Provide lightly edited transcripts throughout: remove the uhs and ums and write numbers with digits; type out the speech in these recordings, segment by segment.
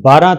12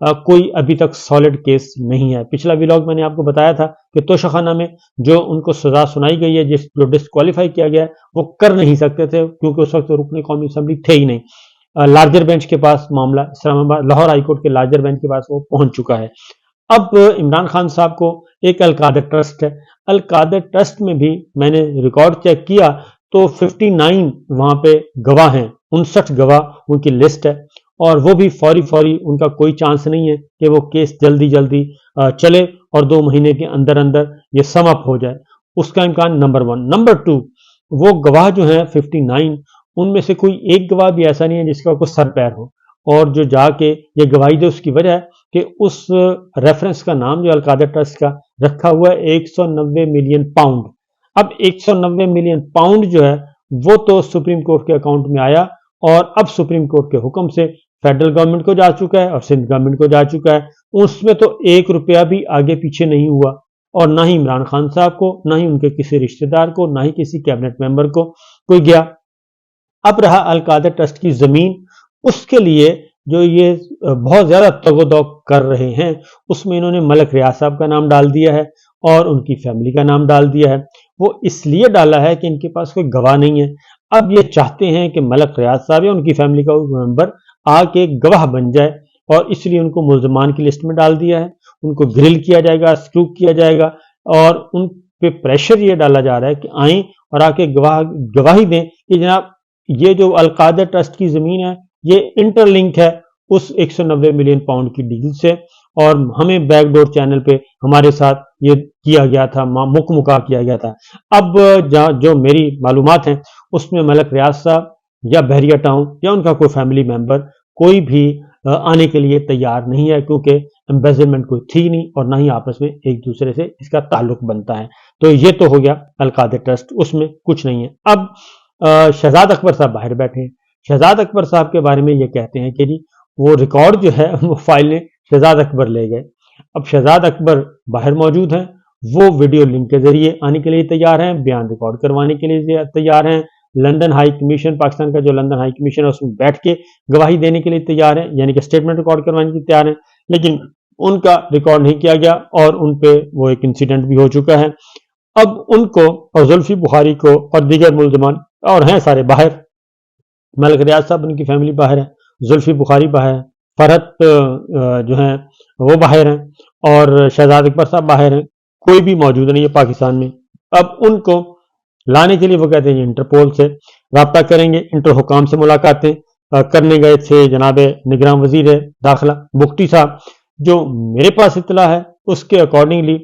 کوئی ابھی تک سالڈ کیس نہیں ہے. پچھلا ویلاگ میں نے آپ کو بتایا تھا کہ توشہ خانہ میں جو ان کو سزا سنائی گئی ہے، جو ڈسکوالیفائی کیا گیا ہے، وہ کر نہیں سکتے تھے کیونکہ اس وقت رکن قومی اسمبلی تھے ہی نہیں. لارجر بینچ کے پاس معاملہ اسلام آباد لاہور ہائی کورٹ کے لارجر بینچ کے پاس وہ پہنچ چکا ہے. اب عمران خان صاحب کو ایک القادر ٹرسٹ ہے. القادر ٹرسٹ میں بھی میں نے ریکارڈ چیک کیا تو 59 وہاں پہ گواہ ہیں، 59 گواہ ان کی لسٹ ہے، اور وہ بھی فوری ان کا کوئی چانس نہیں ہے کہ وہ کیس جلدی چلے اور 2 مہینے کے اندر یہ سم اپ ہو جائے. اس کا امکان نمبر 1. نمبر 2، وہ گواہ جو ہیں 59، ان میں سے کوئی ایک گواہ بھی ایسا نہیں ہے جس کا کوئی سر پیر ہو، اور جو جا کے یہ گواہی دے اس کی وجہ ہے کہ اس ریفرنس کا نام جو القادر ٹرسٹ کا رکھا ہوا ہے 190 ملین پاؤنڈ. اب 190 ملین پاؤنڈ جو ہے وہ تو سپریم کورٹ کے اکاؤنٹ میں آیا، اور اب سپریم کورٹ کے حکم سے فیڈرل گورنمنٹ کو جا چکا ہے اور سندھ گورنمنٹ کو جا چکا ہے. اس میں تو 1 روپیہ بھی آگے پیچھے نہیں ہوا، اور نہ ہی عمران خان صاحب کو، نہ ہی ان کے کسی رشتہ دار کو، نہ ہی کسی کیبنٹ ممبر کو کوئی گیا. اب رہا القادر ٹرسٹ کی زمین، اس کے لیے جو یہ بہت زیادہ تگ و دو کر رہے ہیں، اس میں انہوں نے ملک ریاض صاحب کا نام ڈال دیا ہے اور ان کی فیملی کا نام ڈال دیا ہے. وہ اس لیے ڈالا ہے کہ ان کے پاس کوئی گواہ نہیں ہے. اب یہ چاہتے ہیں کہ ملک ریاض صاحب یا ان کی فیملی کا ممبر آ کے گواہ بن جائے، اور اس لیے ان کو ملزمان کی لسٹ میں ڈال دیا ہے. ان کو گرل کیا جائے گا، اسکروپ کیا جائے گا، اور ان پہ پریشر یہ ڈالا جا رہا ہے کہ آئیں اور آ کے گواہی دیں کہ جناب یہ جو القادر ٹرسٹ کی زمین ہے یہ انٹر لنک ہے اس 190 ملین پاؤنڈ کی ڈیل سے، اور ہمیں بیک ڈور چینل پہ ہمارے ساتھ یہ کیا گیا تھا، مکا کیا گیا تھا. اب جو میری معلومات ہیں اس میں ملک ریاض صاحب یا بحریہ ٹاؤن یا ان کا کوئی فیملی ممبر کوئی بھی آنے کے لیے تیار نہیں ہے، کیونکہ امبیزلمنٹ کوئی تھی نہیں اور نہ ہی آپس میں ایک دوسرے سے اس کا تعلق بنتا ہے. تو یہ تو ہو گیا القادر ٹرسٹ، اس میں کچھ نہیں ہے. اب شہزاد اکبر صاحب باہر بیٹھے ہیں. شہزاد اکبر صاحب کے بارے میں یہ کہتے ہیں کہ جی وہ ریکارڈ جو ہے وہ فائل نے شہزاد اکبر لے گئے. اب شہزاد اکبر باہر موجود ہیں، وہ ویڈیو لنک کے ذریعے آنے کے لیے تیار ہیں، بیان ریکارڈ کروانے کے لیے تیار ہیں. لندن ہائی کمیشن، پاکستان کا جو لندن ہائی کمیشن ہے اس میں بیٹھ کے گواہی دینے کے لیے تیار ہیں، یعنی کہ اسٹیٹمنٹ ریکارڈ کروانے کے لیے تیار ہیں. لیکن ان کا ریکارڈ نہیں کیا گیا اور ان پہ وہ ایک انسیڈنٹ بھی ہو چکا ہے. اب ان کو اور زلفی بخاری کو اور دیگر ملزمان اور ہیں سارے باہر. ملک ریاض صاحب ان کی فیملی باہر ہے، زلفی بخاری باہر ہے، فرحت جو ہیں وہ باہر ہیں، اور شہزاد اکبر صاحب باہر ہیں. کوئی بھی موجود نہیں ہے پاکستان میں. اب ان کو لانے کے لیے وہ کہتے ہیں انٹرپول سے رابطہ کریں گے. انٹر حکام سے ملاقاتیں کرنے گئے تھے جناب نگراں وزیر داخلہ بگٹی صاحب. جو میرے پاس اطلاع ہے اس کے اکارڈنگلی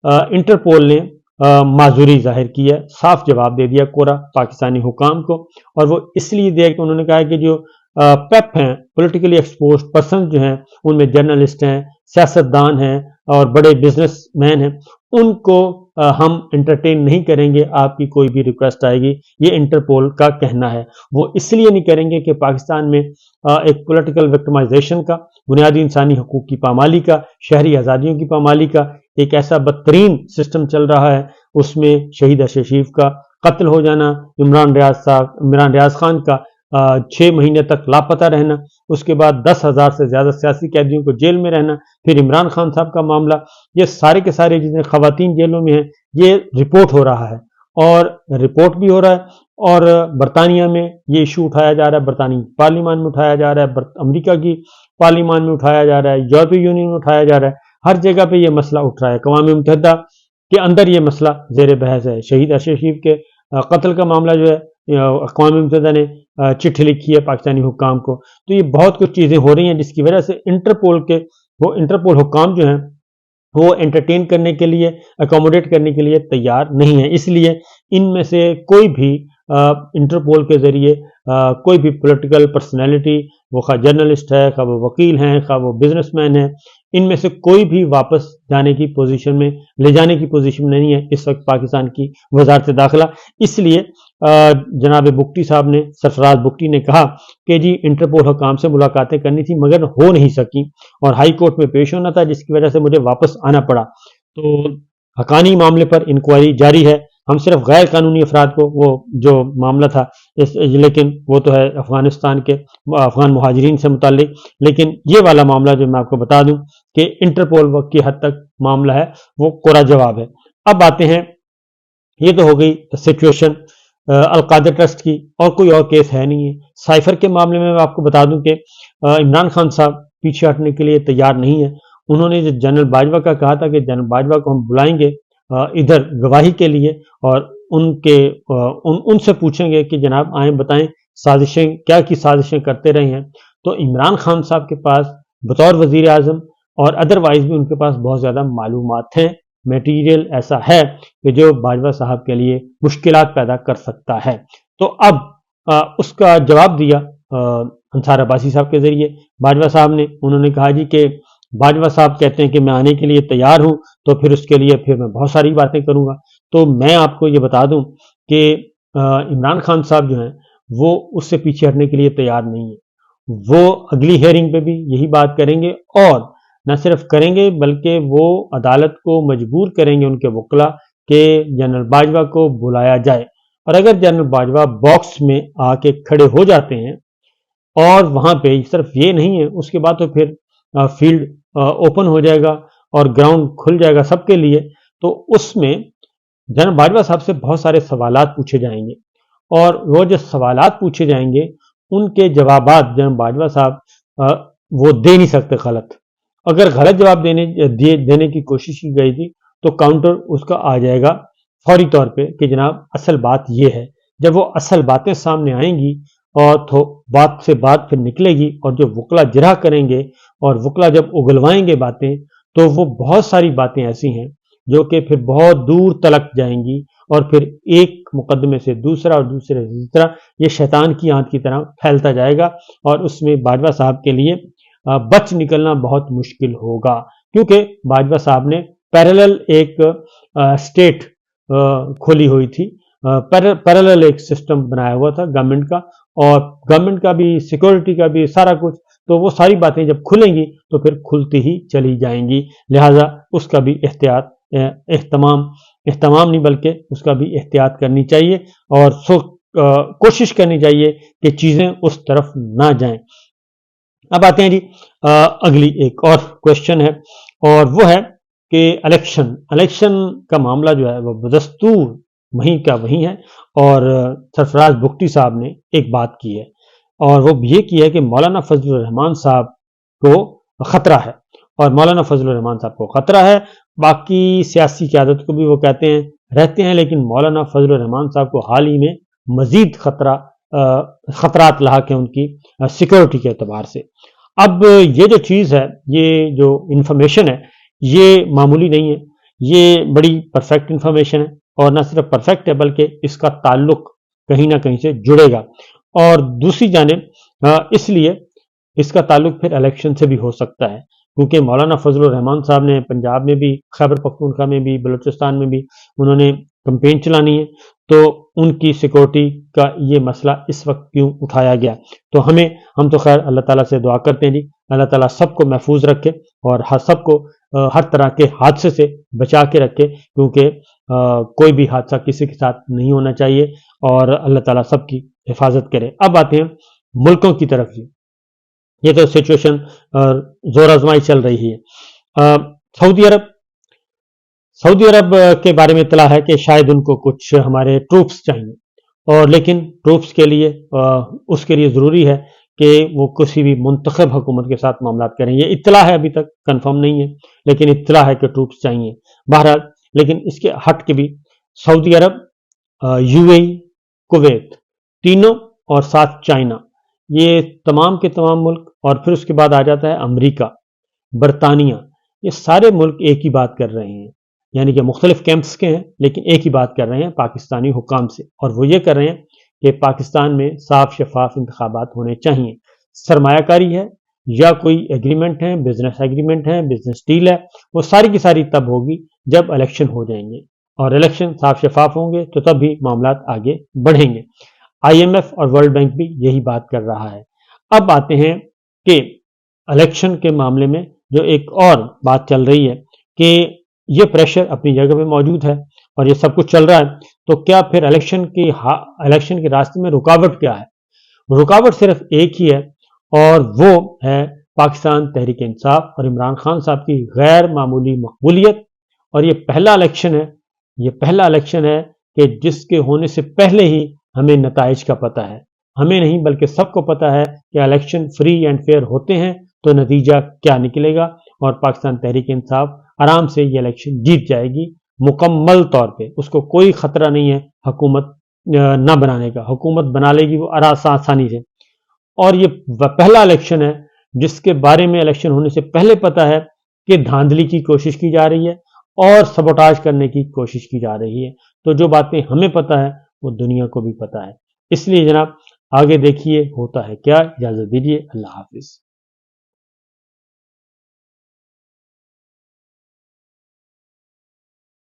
انٹرپول نے معذوری ظاہر کی ہے، صاف جواب دے دیا کورا پاکستانی حکام کو. اور وہ اس لیے دیا کہ انہوں نے کہا کہ جو پیپ ہیں، پولیٹیکلی ایکسپوزڈ پرسن جو ہیں، ان میں جرنلسٹ ہیں، سیاستدان ہیں اور بڑے بزنس مین ہیں، ان کو ہم انٹرٹین نہیں کریں گے. آپ کی کوئی بھی ریکویسٹ آئے گی، یہ انٹرپول کا کہنا ہے. وہ اس لیے نہیں کریں گے کہ پاکستان میں ایک پولیٹیکل وکٹمائزیشن کا، بنیادی انسانی حقوق کی پامالی کا، شہری آزادیوں کی پامالی کا ایک ایسا بدترین سسٹم چل رہا ہے. اس میں شہید ارشد شریف کا قتل ہو جانا، عمران ریاض خان کا 6 مہینے تک لاپتہ رہنا، اس کے بعد 10,000 سے زیادہ سیاسی قیدیوں کو جیل میں رہنا، پھر عمران خان صاحب کا معاملہ، یہ سارے کے سارے جتنے خواتین جیلوں میں ہیں یہ رپورٹ ہو رہا ہے، اور رپورٹ بھی ہو رہا ہے. اور برطانیہ میں یہ ایشو اٹھایا جا رہا ہے، برطانوی پارلیمان میں اٹھایا جا رہا ہے، امریکہ کی پارلیمان میں اٹھایا جا رہا ہے، یورپی یونین میں اٹھایا جا رہا ہے. ہر جگہ پہ یہ مسئلہ اٹھ رہا ہے. اقوام متحدہ کے اندر یہ مسئلہ زیر بحث ہے. شہید ارشد شریف کے قتل کا معاملہ جو ہے اقوام متحدہ نے چٹھی لکھی ہے پاکستانی حکام کو. تو یہ بہت کچھ چیزیں ہو رہی ہیں جس کی وجہ سے انٹرپول حکام جو ہیں وہ انٹرٹین کرنے کے لیے، اکوموڈیٹ کرنے کے لیے تیار نہیں ہے. اس لیے ان میں سے کوئی بھی انٹرپول کے ذریعے کوئی بھی پولیٹیکل پرسنالٹی، وہ خواہ جرنلسٹ ہے، خواہ وہ وکیل ہیں، خواہ وہ بزنس مین ہے، ان میں سے کوئی بھی واپس جانے کی پوزیشن میں، لے جانے کی پوزیشن میں نہیں ہے اس وقت پاکستان کی وزارت داخلہ. اس لیے جناب بگٹی صاحب نے، سرفراز بگٹی نے کہا کہ جی انٹرپول حکام سے ملاقاتیں کرنی تھی مگر ہو نہیں سکی، اور ہائی کورٹ میں پیش ہونا تھا جس کی وجہ سے مجھے واپس آنا پڑا. تو حقانی معاملے پر انکوائری جاری ہے. ہم صرف غیر قانونی افراد کو، وہ جو معاملہ تھا لیکن وہ تو ہے افغانستان کے افغان مہاجرین سے متعلق، لیکن یہ والا معاملہ جو میں آپ کو بتا دوں کہ انٹرپول وقت کی حد تک معاملہ ہے وہ کوڑا جواب ہے۔ اب آتے ہیں، یہ تو ہو گئی سچویشن القادر ٹرسٹ کی، اور کوئی اور کیس ہے نہیں ہے۔ سائفر کے معاملے میں آپ کو بتا دوں کہ عمران خان صاحب پیچھے ہٹنے کے لیے تیار نہیں ہے۔ انہوں نے جنرل باجوہ کا کہا تھا کہ جنرل باجوہ کو ہم بلائیں گے ادھر گواہی کے لیے، اور ان سے پوچھیں گے کہ جناب آئیں بتائیں سازشیں کیا کی سازشیں کرتے رہے ہیں۔ تو عمران خان صاحب کے پاس بطور وزیر اعظم اور ادروائز بھی ان کے پاس بہت زیادہ معلومات ہیں، میٹیریل ایسا ہے کہ جو باجوہ صاحب کے لیے مشکلات پیدا کر سکتا ہے۔ تو اب اس کا جواب دیا انصار عباسی صاحب کے ذریعے باجوہ صاحب نے۔ انہوں نے کہا جی کہ باجوہ صاحب کہتے ہیں کہ میں آنے کے لیے تیار ہوں، تو پھر اس کے لیے پھر میں بہت ساری باتیں کروں گا۔ تو میں آپ کو یہ بتا دوں کہ عمران خان صاحب جو ہیں وہ اس سے پیچھے ہٹنے کے لیے تیار نہیں ہیں۔ وہ اگلی ہیئرنگ پہ بھی یہی بات کریں گے، اور نہ صرف کریں گے بلکہ وہ عدالت کو مجبور کریں گے ان کے وکلا کہ جنرل باجوہ کو بلایا جائے۔ اور اگر جنرل باجوہ باکس میں آ کے کھڑے ہو جاتے ہیں، اور وہاں پہ صرف یہ نہیں ہے، اس کے بعد تو پھر فیلڈ اوپن ہو جائے گا اور گراؤنڈ کھل جائے گا سب کے لیے، تو اس میں جنرل باجوہ صاحب سے بہت سارے سوالات پوچھے جائیں گے، اور وہ جو سوالات پوچھے جائیں گے ان کے جوابات جنرل باجوہ صاحب وہ دے نہیں سکتے غلط۔ اگر غلط جواب دینے کی کوشش کی گئی تھی تو کاؤنٹر اس کا آ جائے گا فوری طور پہ کہ جناب اصل بات یہ ہے۔ جب وہ اصل باتیں سامنے آئیں گی اور بات سے بات پھر نکلے گی، اور جو وکلا جرح کریں گے اور وکلا جب اگلوائیں گے باتیں، تو وہ بہت ساری باتیں ایسی ہیں جو کہ پھر بہت دور تلک جائیں گی، اور پھر ایک مقدمے سے دوسرا اور دوسرے سے تیسرا یہ شیطان کی آنت کی طرح پھیلتا جائے گا، اور اس میں باجوہ صاحب کے لیے بچ نکلنا بہت مشکل ہوگا، کیونکہ باجوہ صاحب نے پیرالل ایک اسٹیٹ کھولی ہوئی تھی، پیرالل ایک سسٹم بنایا ہوا تھا گورنمنٹ کا، اور گورنمنٹ کا بھی سیکورٹی کا بھی سارا کچھ، تو وہ ساری باتیں جب کھلیں گی تو پھر کھلتی ہی چلی جائیں گی، لہٰذا اس کا بھی اہتمام نہیں بلکہ اس کا بھی احتیاط کرنی چاہیے، اور کوشش کرنی چاہیے کہ چیزیں اس طرف نہ جائیں۔ اب آتے ہیں جی اگلی ایک اور کوشچن ہے، اور وہ ہے کہ الیکشن کا معاملہ جو ہے وہ بدستور وہیں کا وہیں ہے، اور سرفراز بگٹی صاحب نے ایک بات کی ہے، اور وہ یہ کی ہے کہ مولانا فضل الرحمان صاحب کو خطرہ ہے، اور مولانا فضل الرحمان صاحب کو خطرہ ہے، باقی سیاسی قیادت کو بھی وہ کہتے ہیں رہتے ہیں، لیکن مولانا فضل الرحمان صاحب کو حال ہی میں مزید خطرات لاحق ہیں ان کی سیکورٹی کے اعتبار سے۔ اب یہ جو چیز ہے، یہ جو انفارمیشن ہے، یہ معمولی نہیں ہے، یہ بڑی پرفیکٹ انفارمیشن ہے، اور نہ صرف پرفیکٹ ہے بلکہ اس کا تعلق کہیں نہ کہیں سے جڑے گا، اور دوسری جانب اس لیے اس کا تعلق پھر الیکشن سے بھی ہو سکتا ہے، کیونکہ مولانا فضل الرحمان صاحب نے پنجاب میں بھی، خیبر پختونخوا میں بھی، بلوچستان میں بھی انہوں نے کمپین چلانی ہے، تو ان کی سیکورٹی کا یہ مسئلہ اس وقت کیوں اٹھایا گیا؟ تو ہم تو خیر اللہ تعالیٰ سے دعا کرتے ہیں جی، اللہ تعالیٰ سب کو محفوظ رکھے، اور سب کو ہر طرح کے حادثے سے بچا کے رکھے، کیونکہ کوئی بھی حادثہ کسی کے ساتھ نہیں ہونا چاہیے، اور اللہ تعالیٰ سب کی حفاظت کرے۔ اب آتے ہیں ملکوں کی طرف ہی، یہ تو سچویشن زور آزمائی چل رہی ہے۔ سعودی عرب کے بارے میں اطلاع ہے کہ شاید ان کو کچھ ہمارے ٹروپس چاہیے، اور لیکن ٹروپس کے لیے اس کے لیے ضروری ہے کہ وہ کسی بھی منتخب حکومت کے ساتھ معاملات کریں۔ یہ اطلاع ہے، ابھی تک کنفرم نہیں ہے، لیکن اطلاع ہے کہ ٹروپس چاہیے بہرحال۔ لیکن اس کے ہٹ کے بھی سعودی عرب، یو اے ای، کویت، تینوں، اور ساتھ چائنا، یہ تمام کے تمام ملک، اور پھر اس کے بعد آ جاتا ہے امریکہ، برطانیہ، یہ سارے ملک ایک ہی بات کر رہے ہیں، یعنی کہ مختلف کیمپس کے ہیں لیکن ایک ہی بات کر رہے ہیں پاکستانی حکام سے، اور وہ یہ کر رہے ہیں کہ پاکستان میں صاف شفاف انتخابات ہونے چاہیے۔ سرمایہ کاری ہے یا کوئی ایگریمنٹ ہے، بزنس ایگریمنٹ ہے، بزنس ڈیل ہے، وہ ساری کی ساری تب ہوگی جب الیکشن ہو جائیں گے، اور الیکشن صاف شفاف ہوں گے تو تب بھی معاملات آگے بڑھیں گے۔ آئی ایم ایف اور ورلڈ بینک بھی یہی بات کر رہا ہے۔ اب آتے ہیں کہ الیکشن کے معاملے میں جو ایک اور بات چل رہی ہے کہ یہ پریشر اپنی جگہ پہ موجود ہے اور یہ سب کچھ چل رہا ہے، تو کیا پھر الیکشن کے راستے میں رکاوٹ کیا ہے؟ رکاوٹ صرف ایک ہی ہے، اور وہ ہے پاکستان تحریک انصاف اور عمران خان صاحب کی غیر معمولی مقبولیت۔ اور یہ پہلا الیکشن ہے کہ جس کے ہونے سے پہلے ہی ہمیں نتائج کا پتہ ہے، ہمیں نہیں بلکہ سب کو پتہ ہے کہ الیکشن فری اینڈ فیئر ہوتے ہیں تو نتیجہ کیا نکلے گا، اور پاکستان تحریک انصاف آرام سے یہ الیکشن جیت جائے گی مکمل طور پہ۔ اس کو کوئی خطرہ نہیں ہے حکومت نہ بنانے کا، حکومت بنا لے گی وہ آسانی سے۔ اور یہ پہلا الیکشن ہے جس کے بارے میں الیکشن ہونے سے پہلے پتہ ہے کہ دھاندلی کی کوشش کی جا رہی ہے اور سبوٹاج کرنے کی کوشش کی جا رہی ہے۔ تو جو باتیں ہمیں پتہ ہے وہ دنیا کو بھی پتہ ہے، اس لیے جناب آگے دیکھیے ہوتا ہے کیا۔ اجازت دیجیے، اللہ حافظ۔